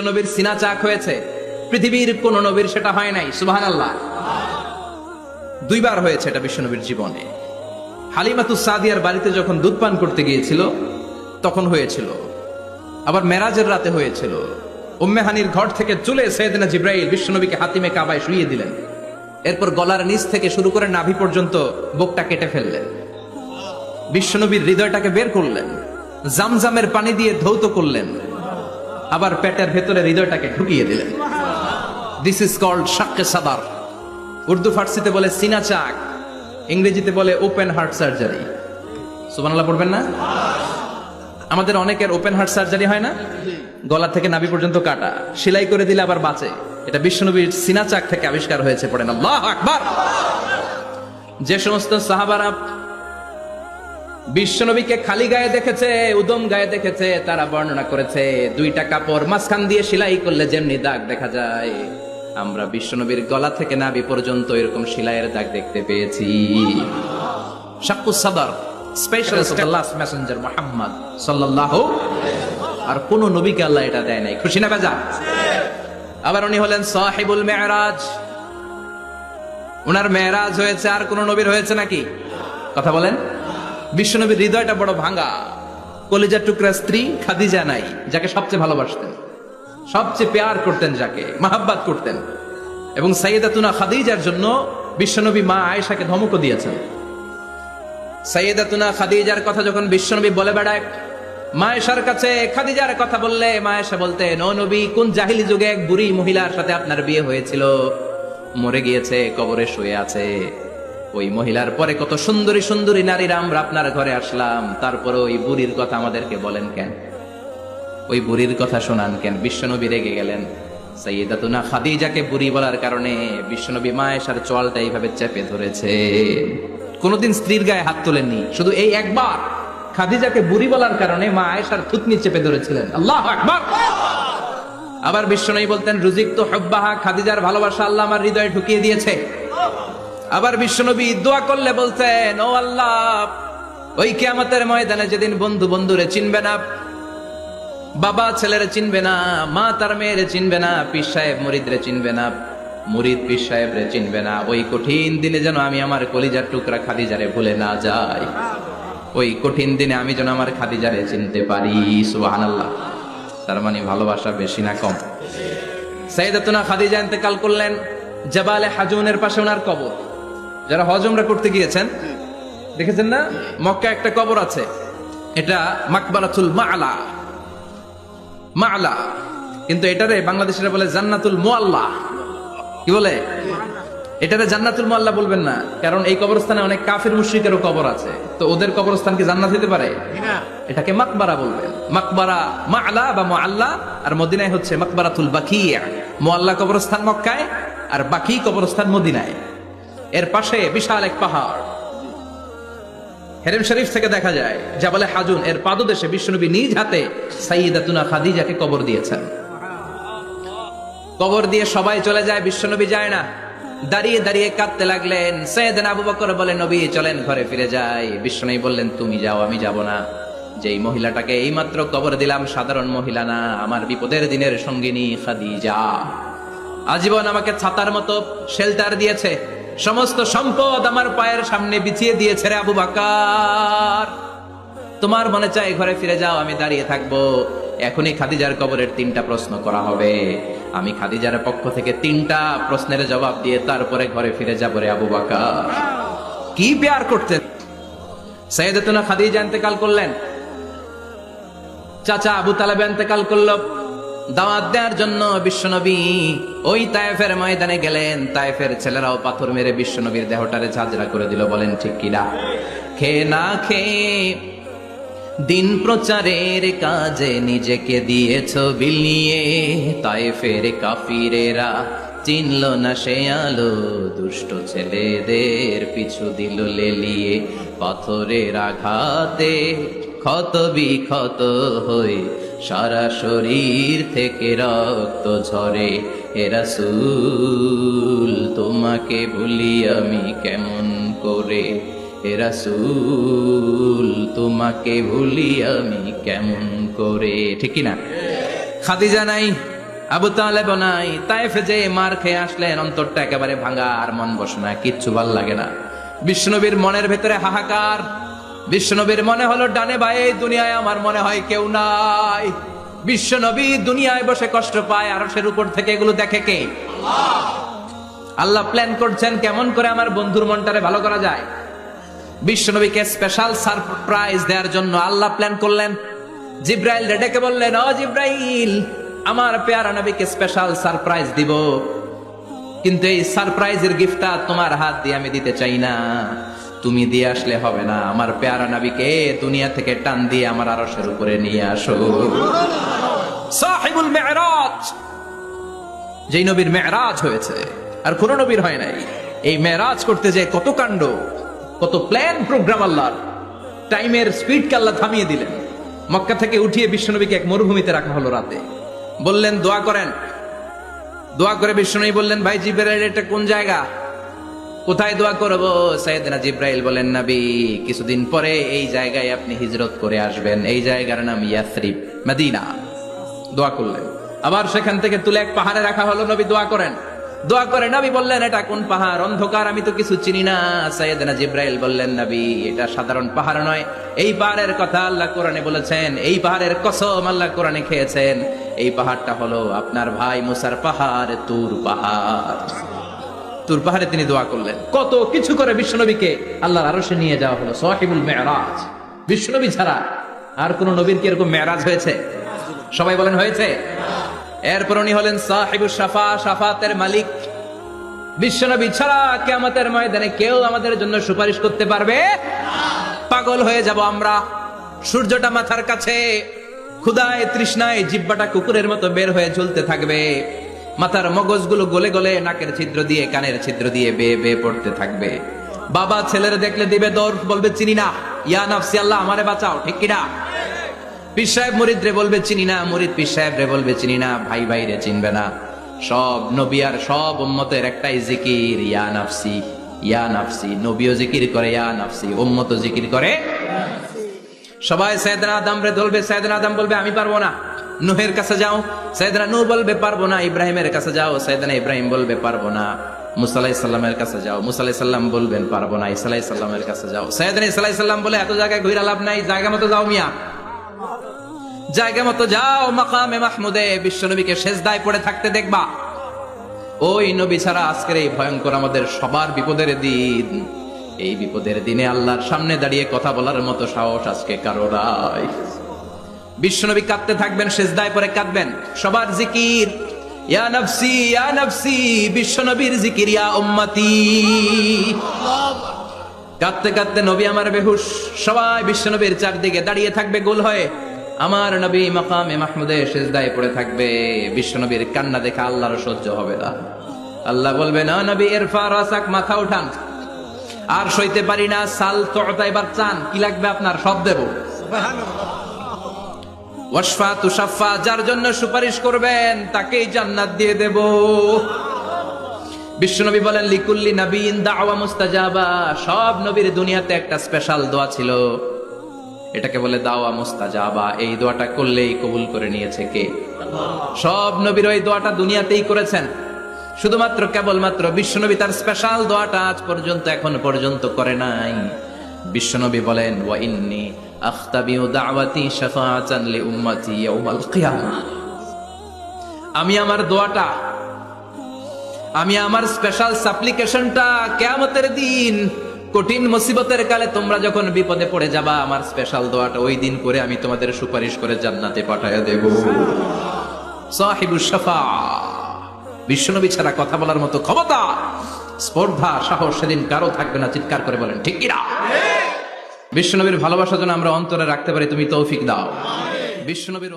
নবীর সিনা চাক হয়েছে, পৃথিবীর কোন নবীর সেটা হয় নাই। সুবহানাল্লাহ। দুইবার হয়েছে এটা বিশ্বনবীর জীবনে। হালিমাতুস সাদিয়ার বাড়িতে যখন দুধ পান করতে গিয়েছিল তখন হয়েছিল, আবার মেরাজের রাতে হয়েছিল। উম্মে হানির ঘর থেকে চলে সাইয়েদনা জিবরাইল বিশ্বনবীকে হাতিমে কাবায় শুইয়ে দিলেন। এরপর গলার নিচ থেকে শুরু করে নাভি পর্যন্ত বুকটা কেটে ফেললেন, বিশ্বনবীর হৃদয়টাকে বের করলেন, জামজামের পানি দিয়ে ধৌত করলেন, আবার পেটের ভেতরে হৃদয়টাকে ঢুকিয়ে দিলেন। দিস ইজ কল্ড শাক্কে সাদার। উর্দু ফার্সিতে বলে সিনা চাক, ইংরেজিতে বলে ওপেন হার্ট সার্জারি। সুবহানাল্লাহ পড়বেন না? আমাদের অনেকের ওপেন হার্ট সার্জারি হয় না, গলা থেকে নাভি পর্যন্ত কাটা, সেলাই করে দিলে আবার বাঁচে। এটা বিশ্বনবীর সিনা চাক থেকে আবিষ্কার হয়েছে। পড়েন আল্লাহু আকবার। যে সমস্ত সাহাবারা বিশ্বনবীকে খালি গায়ে দেখেছে, উদম গায়ে দেখেছে, তারা বর্ণনা করেছে দুইটা কাপড় মাঝখান দিয়ে সেলাই করলে যেমনি দাগ দেখা যায়, আমরা বিশ্বনবীর গলা থেকে নাভি পর্যন্ত এরকম সেলাইয়ের দাগ দেখতে পেয়েছি। শাক্কুস সাদার, স্পেশাল লাস্ট মেসেঞ্জার মুহাম্মদ সাল্লাল্লাহু। আর কোন নবীকে আল্লাহ এটা দেয় নাই। খুশি না বেজা? আবার উনি হলেন সাহিবুল মেরাজ। উনার মেরাজ হয়েছে, আর কোন নবীর হয়েছে নাকি? কথা বলেন। বিশ্বনবীর হৃদয়টা বড় ভাঙা, কলিজার টুকরা স্ত্রী খাদিজা নাই, যাকে সবচেয়ে ভালোবাসতেন, সবচেয়ে প্যার করতেন, যাকে মাহাব্বাত করতেন। এবং সাইয়েদাতুনা খাদিজার জন্য বিশ্বনবী মা আয়েশাকে ধমকও দিয়েছেন। সাইয়েদাতুনা খাদিজার কথা যখন বিশ্বনবী বলে বেড়ায় মা আয়েশার কাছে, খাদিজার কথা বললে মা আয়েশা বলতেন, ও নবী, কোন জাহিলি যুগে এক বুড়ি মহিলার সাথে আপনার বিয়ে হয়েছিল, মরে গিয়েছে, কবরে শুয়ে আছে। ওই মহিলার পরে কত সুন্দরী সুন্দরী নারীরা আমরা আপনার ঘরে আসলাম, তারপরে ওই বুড়ির কথা আমাদেরকে বলেন কেন? ওই বুড়ির কথা শোনান কেন? বিশ্বনবী রেগে গেলেন। সাইয়েদাতুনা খাদিজাকে বুড়ি বলার কারণে বিশ্বনবী মা আয়েশার চোয়ালটা এইভাবে চেপে ধরেছে। কোনদিন স্ত্রীর গায়ে হাত তোলেননি, শুধু এই একবার খাদিজাকে বুড়ি বলার কারণে মা আয়েশার থুতনি চেপে ধরেছিলেন। আল্লাহু আকবার। আবার বিশ্বনবী বলতেন, রুজিকতু হুব্বাহা, খাদিজার ভালোবাসা আল্লাহ আমার হৃদয়ে ঢুকিয়ে দিয়েছে। আবার বিশ্বনবী দোয়া করলে বলতেন, ও আল্লাহ, ওই কিয়ামতের ময়দানে যেদিন বন্ধু বন্ধুরে চিনবে না, বাবা ছেলেরে চিনবে না, মা তার মেয়েরে চিনবে না, পীর সাহেব মুরিদরে চিনবে না, মুরিদ পীর সাহেবরে চিনবে না, ওই কঠিন দিনে যেন আমি আমার কলিজার টুকরা খাদিজারে ভুলে না যাই। ওই কঠিন দিনে আমি যেন আমার খাদিজারে চিনতে পারি। সুবহানাল্লাহ। তার মানে ভালোবাসা বেশি না কম? সাইয়েদাতুনা খাদিজা ইন্তেকাল করলেন জাবালে হাজুনের পাশে ওনার কবর। যারা হজ উমরা করতে গিয়েছেন দেখেছেন না, মক্কা একটা কবর আছে, এটা মাকবারাতুল মা'লা। মা'লা, কিন্তু এটারে বাংলাদেশিরা বলে জান্নাতুল মুআল্লা। কি বলে? এটারে জান্নাতুল মুআল্লা বলবেন না, কারণ এই কবরস্থানে অনেক কাফির মুশরিকেরও কবর আছে, তো ওদের কবরস্থান কি জান্নাত হতে পারে? এটাকে মাকবারা বলবেন। মাকবারা মা'লা বা মুআল্লা, আর মদিনায় হচ্ছে মাকবারাতুল বাকিয়া। মুআল্লা কবরস্থান মক্কায়, আর বাকি কবরস্থান মদিনায়। এর পাশে বিশাল এক পাহাড়, হেরেম শরীফ থেকে দেখা যায় জাবালে হাজুন, এর পাদদেশে বিশ্বনবী নিজ হাতে সাইয়েদাতুনা খাদিজাকে কবর দিয়েছেন। কবর দিয়ে সবাই চলে যায়, বিশ্বনবী যায় না। দাঁড়িয়ে দাঁড়িয়ে কাঁদতে লাগলেন। সাইয়েদনা আবু বকর বলেন, নবী চলেন ঘরে ফিরে যাই। বিশ্বনবী বললেন, তুমি যাও, আমি যাব না। যেই মহিলাটাকে এইমাত্র কবর দিলাম সাধারণ মহিলা না, আমার বিপদের দিনের সঙ্গিনী খাদিজা। আজীবন আমাকে ছাতার মতো শেল্টার দিয়েছে, সমস্ত সম্পদ আমার পায়ের সামনে বিছিয়ে দিয়েছে রে আবু বকর। তোমার মনে চাই ঘরে ফিরে যাও, আমি দাঁড়িয়ে থাকবো। এখনই খাদিজার কবরের 3টা প্রশ্ন করা হবে, আমি খাদিজার পক্ষ থেকে 3টা প্রশ্নের জবাব দিয়ে তারপরে ঘরে ফিরে যাবো রে আবু বকর। কি প্যার করতেন! সাইয়েদাতুনা খাদিজা ইন্তেকাল করলেন, চাচা আবু তালেব ইন্তেকাল করলো। দাওয়াত দেওয়ার জন্য বিশ্বনবী ওই তায়েফের ময়দানে গেলেন। তায়েফের ছেলেরাও পাথর মেরে বিশ্বনবীর দেহটারে ঝাঁঝরা করে দিল। বলেন ঠিক কিনা? খেয়ে না খেয়ে দিন প্রচারের কাজে নিজেকে দিয়েছ বিলিয়ে, তায়েফের কাফিরেরা চিনল না সে আলো, দুষ্ট ছেলেদের পিছু দিল লেলিয়ে। পাথরের আঘাতে ক্ষত বিক্ষত হয়ে সারা শরীর থেকে রক্ত ঝরে। হে রাসূল, তোমাকে ভুলি আমি কেমন করে? হে রাসূল, তোমাকে ভুলি আমি কেমন করে? ঠিক কি না? খাদিজা নাই, আবু তালেব নাই, তায়েফে যে মার খেয়ে আসলেন, অন্তরটা একেবারে ভাঙা, আর মন বসে না, কিচ্ছু ভাল লাগে না। বিশ্বনবীর মনের ভেতরে হাহাকার। বিশ্বনবীর মনে হলো ডানে বায়ে দুনিয়ায় আমার মনে হয় কেউ নাই। বিশ্বনবী দুনিয়ায় বসে কষ্ট পায়, আরশের উপর থেকে এগুলো দেখে কে? আল্লাহ প্ল্যান করছেন কেমন করে আমার বন্ধুর মনটারে ভালো করা যায়। বিশ্বনবীকে স্পেশাল সারপ্রাইজ দেওয়ার জন্য আল্লাহ প্ল্যান করলেন। জিব্রাইল ডেকে বললেন, ও জিব্রাইল, আমার পেয়ারা নবীকে স্পেশাল সারপ্রাইজ দিব, কিন্তু এই সারপ্রাইজের গিফটটা তোমার হাত দিয়ে আমি দিতে চাই না, তুমি দিয়ে আসলে হবে না। আমার পেয়ারা নবীকে দুনিয়া থেকে টান দিয়ে আমার আরশের উপরে নিয়ে আসো। সাহিবুল মেরাজ, যেই নবীর মেরাজ হয়েছে আর কোন নবীর হয় নাই। এই মেরাজ করতে যে কত কাণ্ড, কত প্ল্যান প্রোগ্রাম আল্লাহর। টাইমের স্পিডকে আল্লাহ থামিয়ে দিলেন। মক্কা থেকে উঠিয়ে বিশ্বনবীকে এক মরুভূমিতে রাখা হলো রাতে। বললেন দোয়া করেন। দোয়া করে বিশ্বনবী বললেন, ভাই জিব্রাইল, এটা কোন জায়গা, কোথায় দোয়া করব? সাইয়েদনা জিব্রাইল বলেন, নবী, কিছুদিন পরে এই জায়গায় আপনি হিজরত করে আসবেন, এই জায়গার নাম ইয়াসরিব, মদিনা। দোয়া করলেন। আবার সেখান থেকে তুলে এক পাহাড়ে রাখা হলো, নবী দোয়া করেন। দোয়া করে নবী বললেন, এটা কোন পাহাড়, অন্ধকার, আমি তো কিছু চিনি না। সাইয়েদনা জিব্রাইল বললেন, নবী, এটা সাধারণ পাহাড় নয়, এই পাহাড়ের কথা আল্লাহ কোরআনে বলেছেন, এই পাহাড়ের কসম আল্লাহ কোরআনে খেয়েছেন। এই পাহাড়টা হলো আপনার ভাই মুসার পাহাড়, তুর পাহাড়। তুর পাহাড়ে তিনি দোয়া করলেন। কত কিছু করে বিশ্বনবীকে আল্লাহর আরশে নিয়ে যাওয়া হলো। সাহিবুল মেরাজ। বিশ্বনবী ছাড়া আর কোন নবীর কি এরকম মেরাজ হয়েছে? সবাই বলেন হয়েছে। এরপর উনি হলেন সাহিবুস শাফা, শাফাতের মালিক। বিশ্বনবী ছাড়া কিয়ামতের ময়দানে কেউ আমাদের জন্য সুপারিশ করতে পারবে না। পাগল হয়ে যাব আমরা। সূর্যটা মাথার কাছে, ক্ষুধায় তৃষ্ণায় জিহ্বাটা কুকুরের মতো বের হয়ে ঝুলতে থাকবে। মাথার মগজগুলো গলে গলে নাকের ছিদ্র দিয়ে কানের ছিদ্র দিয়ে বেয়ে বেয়ে পড়তে থাকবে। বাবা ছেলের দেখলে দিবে দৌড়, বলবে চিনি না, ইয়া নাফসি, আল্লাহ আমারে বাঁচাও, ঠিক কিনা? পীর সাহেব মুরিদ রে বলবে চিনি না, মুরিদ পীর সাহেব রে বলবে চিনি না, ভাই ভাই রে চিনবে না। সব নবী আর সব উম্মতের একটাই জিকির, ইয়া নাফসি, ইয়া নাফসি। নবীও জিকির করে ইয়া নাফসি, উম্মতও জিকির করে। সবাই সাইয়েদনা আদম রে ধরবে, সাইয়েদনা আদম বলবে আমি পারবো না। নূহের কাছে যাও, সাইয়েদনা নূহ বলবে পারবো না। ইব্রাহিমের কাছে যাও, সাইয়েদনা ইব্রাহিম বলবে পারবো না। মুসা আলাইহিস সালামের কাছে যাও, মুসা আলাইহিস সালাম বলবেন পারবো না। ঈসা আলাইহিস সালামের কাছে যাও, সাইয়েদনা ঈসা আলাইহিস সালাম বলে এত জায়গায় ঘুরে লাভ নাই, জায়গা মতো যাও মিয়া, জায়গা মতো যাও। মাকামে মাহমুদে বিশ্বনবীকে সেজদায় পড়ে থাকতে দেখবা। ওই নবী ছাড়া আজকের এই ভয়ঙ্কর আমাদের সবার বিপদের দিন, এই বিপদের দিনে আল্লাহর সামনে দাঁড়িয়ে কথা বলার মতো সাহস আজকে কারো নাই। বিশ্বনবী কাঁদতে থাকবেন, সেজদায় পড়ে কাঁদবেন। সবার জিকির ইয়া নাফসি, ইয়া নাফসি। বিশ্বনবীর জিকির ইয়া উম্মতি। কাঁদতে কাঁদতে নবী আমার বেহুশ। সবাই বিশ্বনবীর চারদিকে দাঁড়িয়ে থাকবে গোল হয়ে। আমার নবী মাকামে মাহমুদে সেজদায় পড়ে থাকবে। বিশ্বনবীর কান্না দেখে আল্লাহর সহ্য হবে না। আল্লাহ বলবে, না নবী, ইরফা রাসাক, মাথা উঠান, আর সইতে পারি না। সাল তুতা, এবার চান, কি লাগবে আপনার, সব দেব। ওয়াশফা তুশাফা, যার জন্য সুপারিশ করবেন তাকেই জান্নাত দিয়ে দেব। বিশ্বনবী বলেন, লিকুল্লি নাবিয়িন দাওয়া মুস্তাজাবা। সব নবীর দুনিয়াতে একটা স্পেশাল দোয়া ছিল, এটাকে বলে দাওয়া মুস্তাজাবা। এই দোয়াটা করলেই কবুল করে নিয়েছে কে? সব নবীর ওই দোয়াটা দুনিয়াতেই করেছেন। শুধুমাত্র কেবলমাত্র বিশ্বনবী তার স্পেশাল দোয়াটা আজ পর্যন্ত, এখন পর্যন্ত করে নাই। বিশ্বনবী বলেন, ওয়া ইন্নী আখতাবিউ দাওয়াতি শাফাআতান লি উম্মতি ইয়াউমাল কিয়ামা। আমি আমার দোয়াটা, আমি আমার স্পেশাল সাপ্লিকেশনটা কিয়ামতের দিন, কঠিন মুসিবতের কালে তোমরা যখন বিপদে পড়ে যাবা, আমার স্পেশাল দোয়াটা ওই দিন করে আমি তোমাদের সুপারিশ করে জান্নাতে পাঠায়া দেব। সাহিবুস শাফা। বিশ্বনবী ছাড়া কথা বলার মতো ক্ষমতা, স্পর্ধা, সাহস সেদিন কারো থাকবে না। চিৎকার করে বলেন ঠিক কিনা? বিশ্বনবীর ভালোবাসা যেন আমরা অন্তরে রাখতে পারি, তুমি তৌফিক দাও। বিশ্বনবীর